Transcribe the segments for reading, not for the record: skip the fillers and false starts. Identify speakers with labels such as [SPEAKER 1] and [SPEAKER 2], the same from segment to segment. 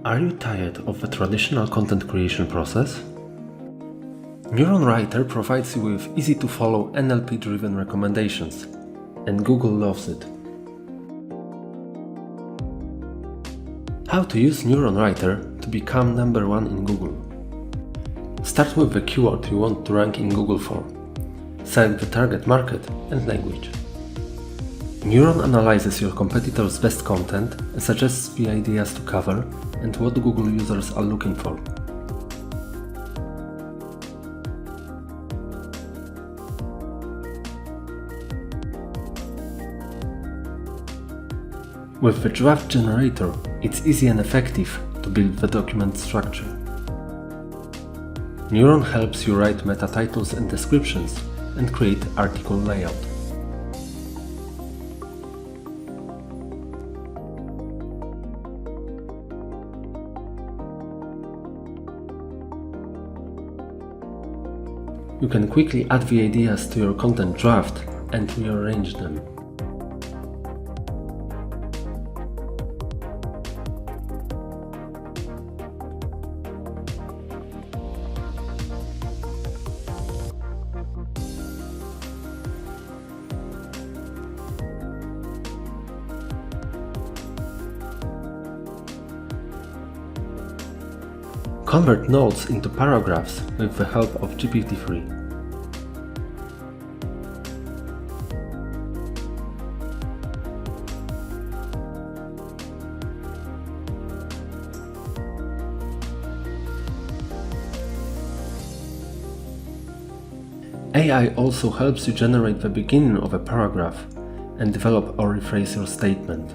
[SPEAKER 1] Are you tired of the traditional content creation process? NeuronWriter provides you with easy-to-follow NLP-driven recommendations, and Google loves it. How to use NeuronWriter to become #1 in Google. Start with the keyword you want to rank in Google for. Select the target market and language. Neuron analyzes your competitors' best content and suggests the ideas to cover and what Google users are looking for. With the draft generator, it's easy and effective to build the document structure. Neuron helps you write meta titles and descriptions and create article layout. You can quickly add the ideas to your content draft and rearrange them. Convert notes into paragraphs with the help of GPT-3. AI also helps you generate the beginning of a paragraph and develop or rephrase your statement.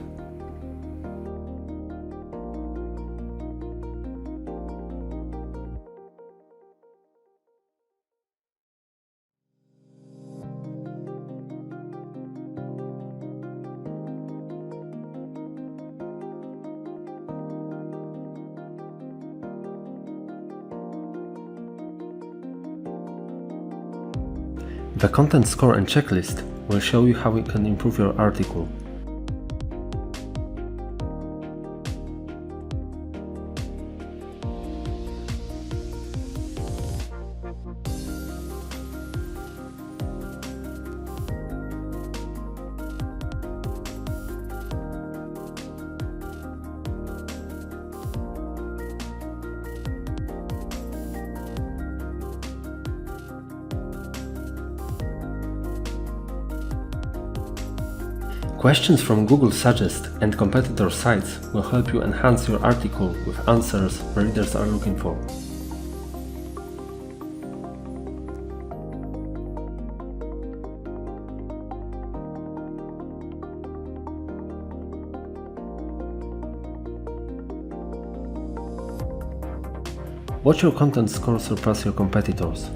[SPEAKER 1] The content score and checklist will show you how you can improve your article. Questions from Google Suggest and competitor sites will help you enhance your article with answers readers are looking for. Watch your content score surpass your competitors.